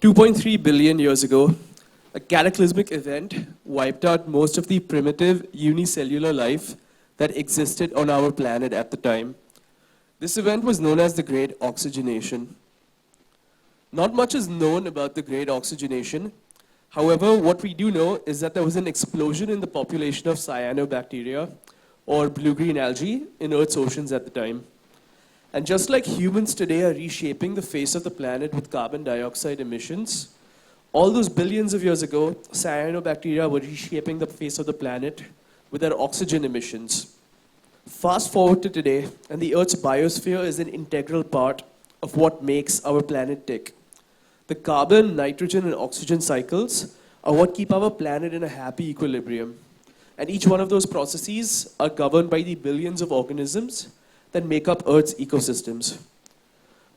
2.3 billion years ago, a cataclysmic event wiped out most of the primitive unicellular life that existed on our planet at the time. This event was known as the Great Oxygenation. Not much is known about the Great Oxygenation. However, what we do know is that there was an explosion in the population of cyanobacteria, or blue-green algae, in Earth's oceans at the time. And just like humans today are reshaping the face of the planet with carbon dioxide emissions, all those billions of years ago, cyanobacteria were reshaping the face of the planet with their oxygen emissions. Fast forward to today, and the Earth's biosphere is an integral part of what makes our planet tick. The carbon, nitrogen, and oxygen cycles are what keep our planet in a happy equilibrium. And each one of those processes are governed by the billions of organisms that make up Earth's ecosystems.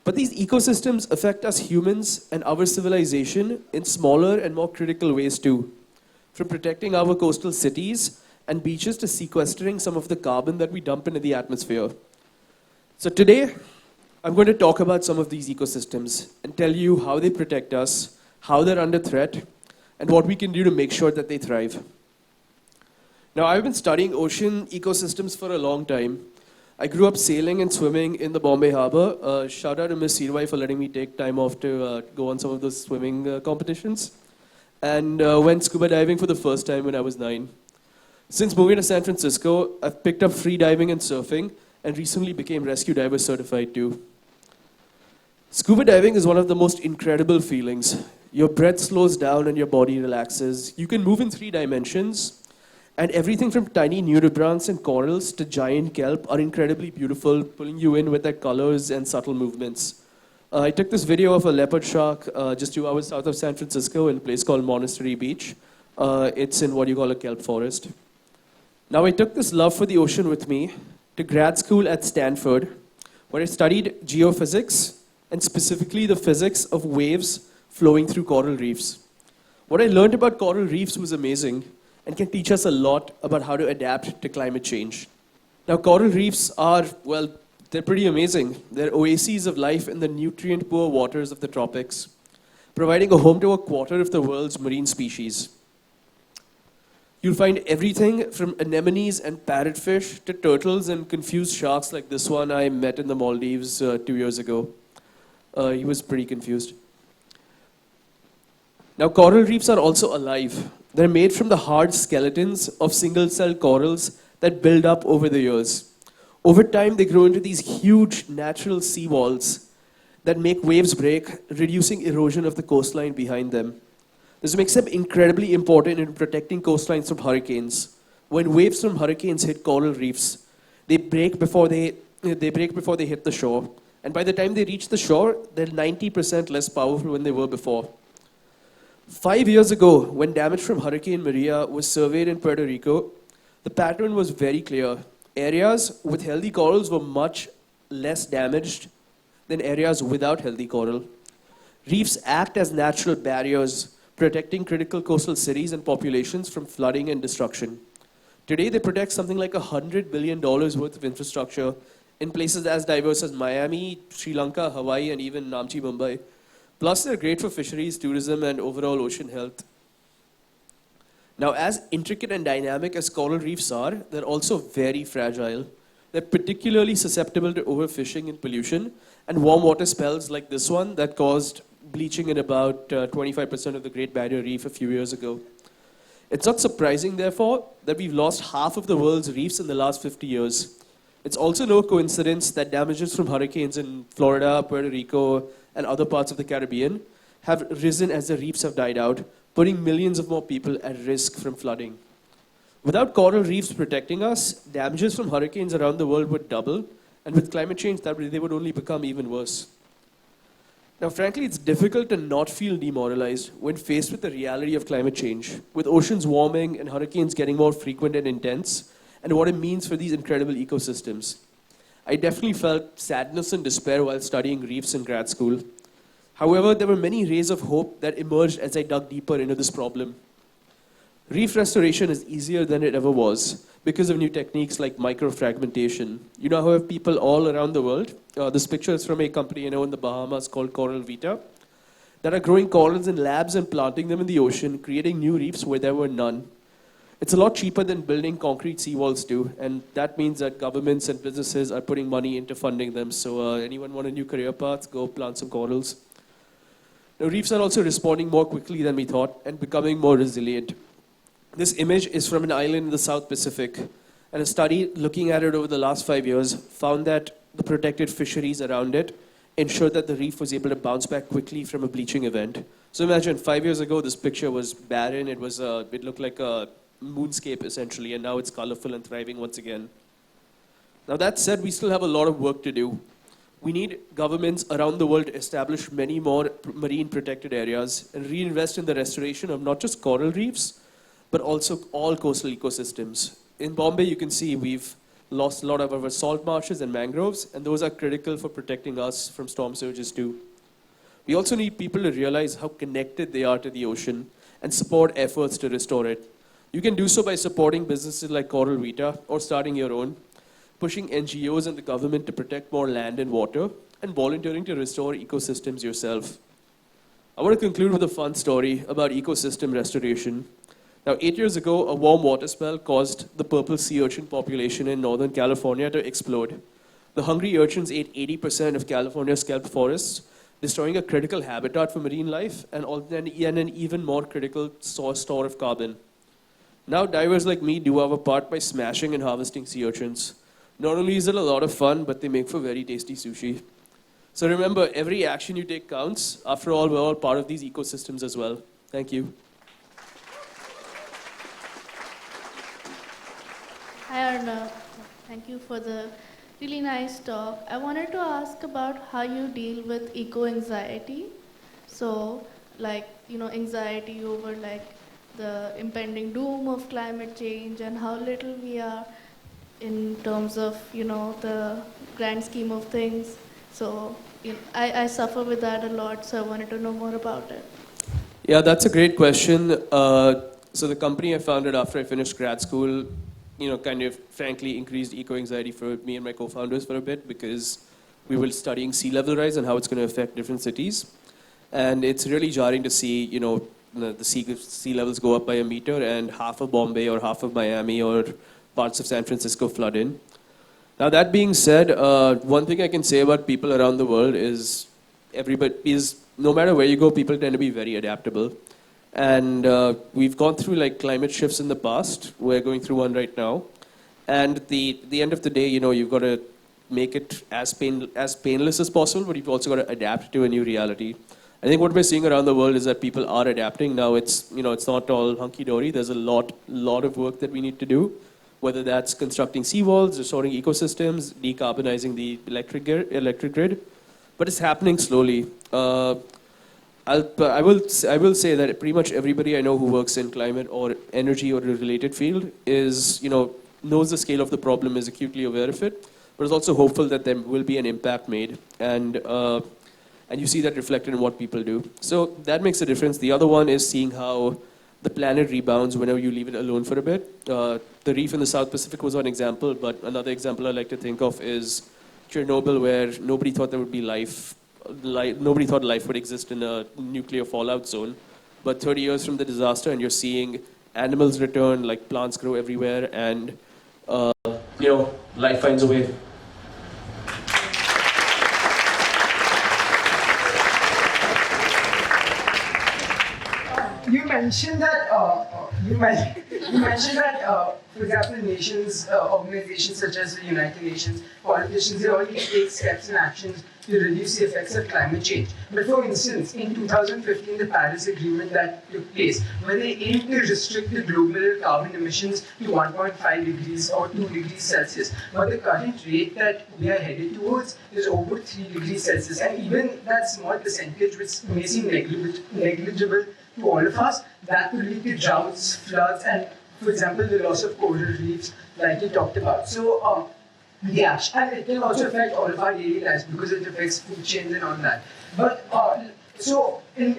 But these ecosystems affect us humans and our civilization in smaller and more critical ways too, from protecting our coastal cities and beaches to sequestering some of the carbon that we dump into the atmosphere. So today, I'm going to talk about some of these ecosystems and tell you how they protect us, how they're under threat, and what we can do to make sure that they thrive. Now, I've been studying ocean ecosystems for a long time. I grew up sailing and swimming in the Bombay Harbor. Shout out to Miss Sirwai for letting me take time off to go on some of those swimming competitions. And went scuba diving for the first time when I was 9. Since moving to San Francisco, I've picked up free diving and surfing and recently became rescue diver certified too. Scuba diving is one of the most incredible feelings. Your breath slows down and your body relaxes. You can move in 3 dimensions. And everything from tiny nudibranchs and corals to giant kelp are incredibly beautiful, pulling you in with their colors and subtle movements. I took this video of a leopard shark just 2 hours south of San Francisco in a place called Monastery Beach. It's in what you call a kelp forest. Now, I took this love for the ocean with me to grad school at Stanford, where I studied geophysics and specifically the physics of waves flowing through coral reefs. What I learned about coral reefs was amazing and can teach us a lot about how to adapt to climate change. Now, coral reefs are, well, they're pretty amazing. They're oases of life in the nutrient-poor waters of the tropics, providing a home to a quarter of the world's marine species. You'll find everything from anemones and parrotfish to turtles and confused sharks like this one I met in the Maldives 2 years ago. He was pretty confused. Now, coral reefs are also alive. They're made from the hard skeletons of single-cell corals that build up over the years. Over time, they grow into these huge natural seawalls that make waves break, reducing erosion of the coastline behind them. This makes them incredibly important in protecting coastlines from hurricanes. When waves from hurricanes hit coral reefs, they break before they hit the shore. And by the time they reach the shore, they're 90% less powerful than they were before. 5 years ago, when damage from Hurricane Maria was surveyed in Puerto Rico, the pattern was very clear. Areas with healthy corals were much less damaged than areas without healthy coral. Reefs act as natural barriers, protecting critical coastal cities and populations from flooding and destruction. Today, they protect something like $100 billion worth of infrastructure in places as diverse as Miami, Sri Lanka, Hawaii, and even Namche, Mumbai. Plus, they're great for fisheries, tourism, and overall ocean health. Now, as intricate and dynamic as coral reefs are, they're also very fragile. They're particularly susceptible to overfishing and pollution, and warm water spells like this one that caused bleaching in about 25% of the Great Barrier Reef a few years ago. It's not surprising, therefore, that we've lost half of the world's reefs in the last 50 years. It's also no coincidence that damages from hurricanes in Florida, Puerto Rico, and other parts of the Caribbean have risen as the reefs have died out, putting millions of more people at risk from flooding. Without coral reefs protecting us, damages from hurricanes around the world would double, and with climate change, they would only become even worse. Now, frankly, it's difficult to not feel demoralized when faced with the reality of climate change, with oceans warming and hurricanes getting more frequent and intense, and what it means for these incredible ecosystems. I definitely felt sadness and despair while studying reefs in grad school. However, there were many rays of hope that emerged as I dug deeper into this problem. Reef restoration is easier than it ever was because of new techniques like microfragmentation. You know how people all around the world, this picture is from a company in the Bahamas called Coral Vita. that are growing corals in labs and planting them in the ocean, creating new reefs where there were none. It's a lot cheaper than building concrete seawalls do, and that means that governments and businesses are putting money into funding them. So anyone want a new career path, go plant some corals. Now, reefs are also responding more quickly than we thought and becoming more resilient. This image is from an island in the South Pacific, and a study looking at it over the last 5 years found that the protected fisheries around it ensured that the reef was able to bounce back quickly from a bleaching event. So imagine 5 years ago, this picture was barren. It looked like a moonscape essentially, and now it's colorful and thriving once again. Now that said, we still have a lot of work to do. We need governments around the world to establish many more marine protected areas and reinvest in the restoration of not just coral reefs, but also all coastal ecosystems. In Bombay, you can see we've lost a lot of our salt marshes and mangroves, and those are critical for protecting us from storm surges too. We also need people to realize how connected they are to the ocean and support efforts to restore it. You can do so by supporting businesses like Coral Vita or starting your own, pushing NGOs and the government to protect more land and water, and volunteering to restore ecosystems yourself. I want to conclude with a fun story about ecosystem restoration. Now, 8 years ago, a warm water spell caused the purple sea urchin population in Northern California to explode. The hungry urchins ate 80% of California's kelp forests, destroying a critical habitat for marine life and an even more critical store of carbon. Now, divers like me do our part by smashing and harvesting sea urchins. Not only is it a lot of fun, but they make for very tasty sushi. So remember, every action you take counts. After all, we're all part of these ecosystems as well. Thank you. Hi Arnav, thank you for the really nice talk. I wanted to ask about how you deal with eco-anxiety. So, anxiety over the impending doom of climate change and how little we are in terms of, the grand scheme of things. So, I suffer with that a lot, so I wanted to know more about it. Yeah, that's a great question. So the company I founded after I finished grad school, kind of frankly increased eco-anxiety for me and my co-founders for a bit because we were studying sea level rise and how it's going to affect different cities. And it's really jarring to see, the sea levels go up by a meter and half of Bombay or half of Miami or parts of San Francisco flood in. Now that being said, one thing I can say about people around the world is no matter where you go, people tend to be very adaptable. And we've gone through climate shifts in the past. We're going through one right now. And at the end of the day, you've got to make it as painless as possible, but you've also got to adapt to a new reality. I think what we're seeing around the world is that people are adapting. Now it's not all hunky-dory. There's a lot of work that we need to do, whether that's constructing seawalls, restoring ecosystems, decarbonizing the electric grid. But it's happening slowly. I will say that pretty much everybody I know who works in climate or energy or a related field knows the scale of the problem, is acutely aware of it, but is also hopeful that there will be an impact made, and you see that reflected in what people do. So that makes a difference. The other one is seeing how the planet rebounds whenever you leave it alone for a bit. The reef in the South Pacific was one example, but another example I like to think of is Chernobyl, where nobody thought there would be life. Nobody thought life would exist in a nuclear fallout zone. But 30 years from the disaster, and you're seeing animals return, plants grow everywhere, and life finds a way. You mentioned that, for example, nations, organizations such as the United Nations, politicians, they already take steps and actions to reduce the effects of climate change. But for instance, in 2015, the Paris Agreement that took place, where they aimed to restrict the global carbon emissions to 1.5 degrees or 2 degrees Celsius. But the current rate that we are headed towards is over 3 degrees Celsius. And even that small percentage, which may seem negligible to all of us, that could lead to droughts, floods, and, for example, the loss of coral reefs, like you talked about. So, yeah, and it can also affect all of our daily lives because it affects food chains and all that. But like you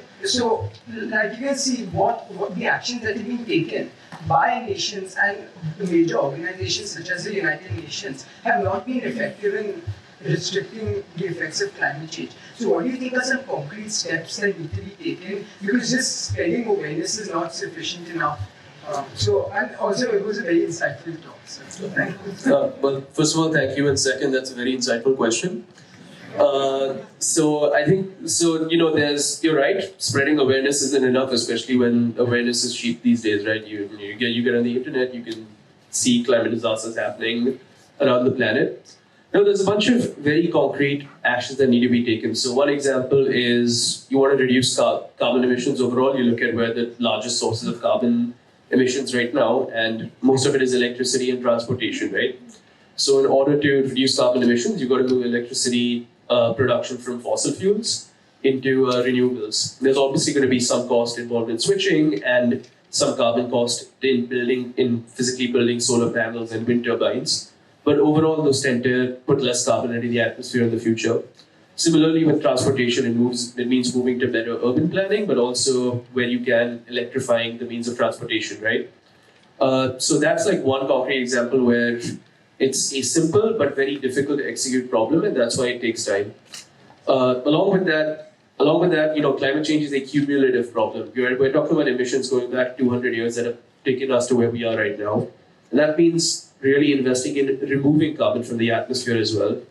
can see, what the actions that have been taken by nations and major organizations such as the United Nations have not been effective in restricting the effects of climate change. So what do you think are some concrete steps that need to be taken? Because just spreading awareness is not sufficient enough. And also it was a very insightful talk. So thank you. Well, first of all, thank you, and second, that's a very insightful question. So I think you're right. Spreading awareness isn't enough, especially when awareness is cheap these days, right? You get on the internet, you can see climate disasters happening around the planet. Now, there's a bunch of very concrete actions that need to be taken. So one example is you want to reduce carbon emissions overall. You look at where the largest sources of carbon emissions right now, and most of it is electricity and transportation, right? So in order to reduce carbon emissions, you've got to move electricity production from fossil fuels into renewables. There's obviously going to be some cost involved in switching and some carbon cost in physically building solar panels and wind turbines. But overall, those tend to put less carbon into the atmosphere in the future. Similarly, with transportation, it means moving to better urban planning, but also where you can electrifying the means of transportation, right? So that's like one concrete example where it's a simple but very difficult to execute problem, and that's why it takes time. Along with that, climate change is a cumulative problem. We're talking about emissions going back 200 years that have taken us to where we are right now. And that means really investing in removing carbon from the atmosphere as well.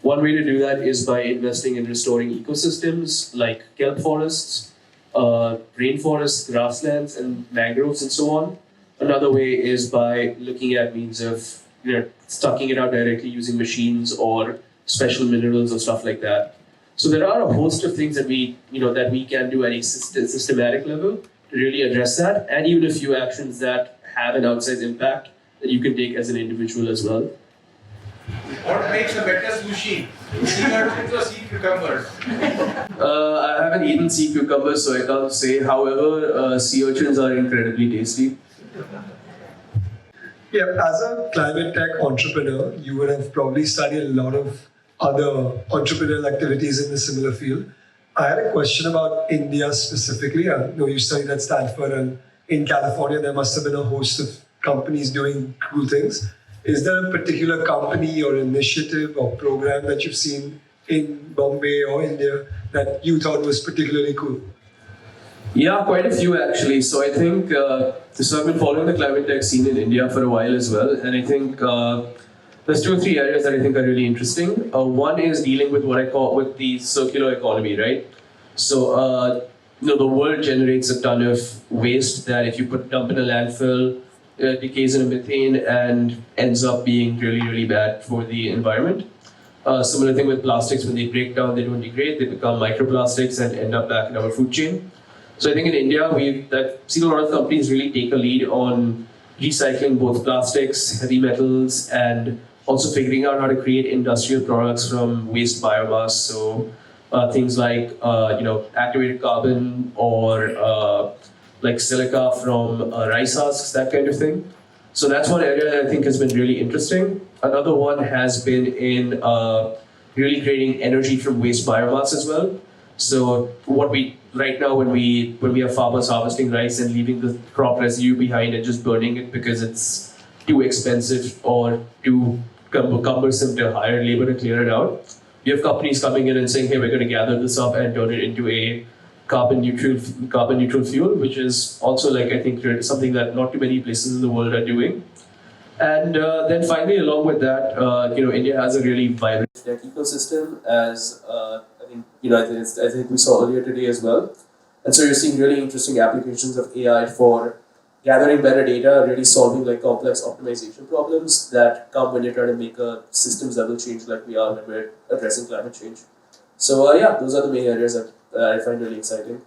One way to do that is by investing in restoring ecosystems like kelp forests, rainforests, grasslands, and mangroves, and so on. Another way is by looking at means of sucking it out directly using machines or special minerals or stuff like that. So there are a host of things that we can do at a systematic level to really address that, and even a few actions that have an outsized impact that you can take as an individual as well. What makes a better sushi? Sea urchins or sea cucumbers? I haven't eaten sea cucumbers, so I can't say. However, sea urchins are incredibly tasty. Yeah, as a climate tech entrepreneur, you would have probably studied a lot of other entrepreneurial activities in the similar field. I had a question about India specifically. I know you studied at Stanford, and in California, there must have been a host of companies doing cool things. Is there a particular company or initiative or program that you've seen in Bombay or India that you thought was particularly cool? Yeah, quite a few actually. So I think, so I've been following the climate tech scene in India for a while as well. And I think there's 2 or 3 areas that I think are really interesting. One is dealing with what I call with the circular economy, right? So, the world generates a ton of waste that if you dump in a landfill, decays in a methane and ends up being really, really bad for the environment. Similar thing with plastics, when they break down, they don't degrade, they become microplastics and end up back in our food chain. So I think in India, we've seen a lot of companies really take a lead on recycling both plastics, heavy metals, and also figuring out how to create industrial products from waste biomass. So things like activated carbon or like silica from rice husks, that kind of thing. So that's one area that I think has been really interesting. Another one has been in really creating energy from waste biomass as well. So what we right now when we have farmers harvesting rice and leaving the crop residue behind and just burning it because it's too expensive or too cumbersome to hire labor to clear it out. We have companies coming in and saying, hey, we're going to gather this up and turn it into a carbon neutral fuel, which is also like I think something that not too many places in the world are doing. And then finally, along with that, India has a really vibrant tech ecosystem, as I think we saw earlier today as well. And so you're seeing really interesting applications of AI for gathering better data, really solving like complex optimization problems that come when you're trying to make a systems level change like we are when we're addressing climate change. So those are the main areas that I find really exciting.